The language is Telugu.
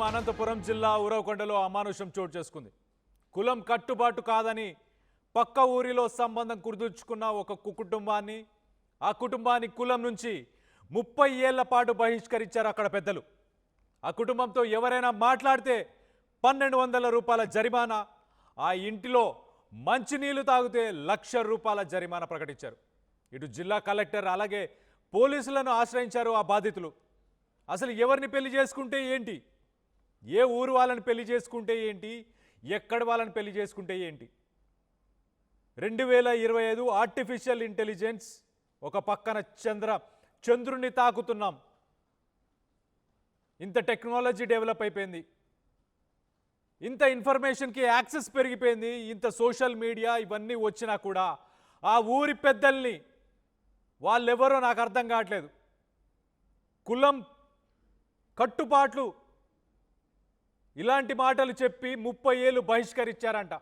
అనంతపురం జిల్లా ఉరవకొండలో అమానుషం చోటు చేసుకుంది. కులం కట్టుబాటు కాదని పక్క ఊరిలో సంబంధం కుదుర్చుకున్న ఒక కుటుంబాన్ని ఆ కుటుంబాన్ని కులం నుంచి 30 ఏళ్ల పాటు బహిష్కరించారు అక్కడ పెద్దలు. ఆ కుటుంబంతో ఎవరైనా మాట్లాడితే 1200 రూపాయల జరిమానా, ఆ ఇంటిలో మంచినీళ్లు తాగితే 1,00,000 రూపాయల జరిమానా ప్రకటించారు. ఇటు జిల్లా కలెక్టర్ అలాగే పోలీసులను ఆశ్రయించారు ఆ బాధితులు. అసలు ఎవరిని పెళ్లి చేసుకుంటే ఏంటి, ఏ ఊరు వాళ్ళని పెళ్లి చేసుకుంటే ఏంటి, ఎక్కడ వాళ్ళని పెళ్లి చేసుకుంటే ఏంటి? 2025 ఆర్టిఫిషియల్ ఇంటెలిజెన్స్ ఒక పక్కన చంద్రుని తాకుతున్నాం. ఇంత టెక్నాలజీ డెవలప్ అయిపోయింది, ఇంత ఇన్ఫర్మేషన్కి యాక్సెస్ పెరిగిపోయింది, ఇంత సోషల్ మీడియా ఇవన్నీ వచ్చినా కూడా ఆ ఊరి పెద్దల్ని వాళ్ళెవరో నాకు అర్థం కావట్లేదు. కులం కట్టుబాట్లు ఇలాంటి మాటలు చెప్పి 30 ఏళ్ళు బహిష్కరించారంట.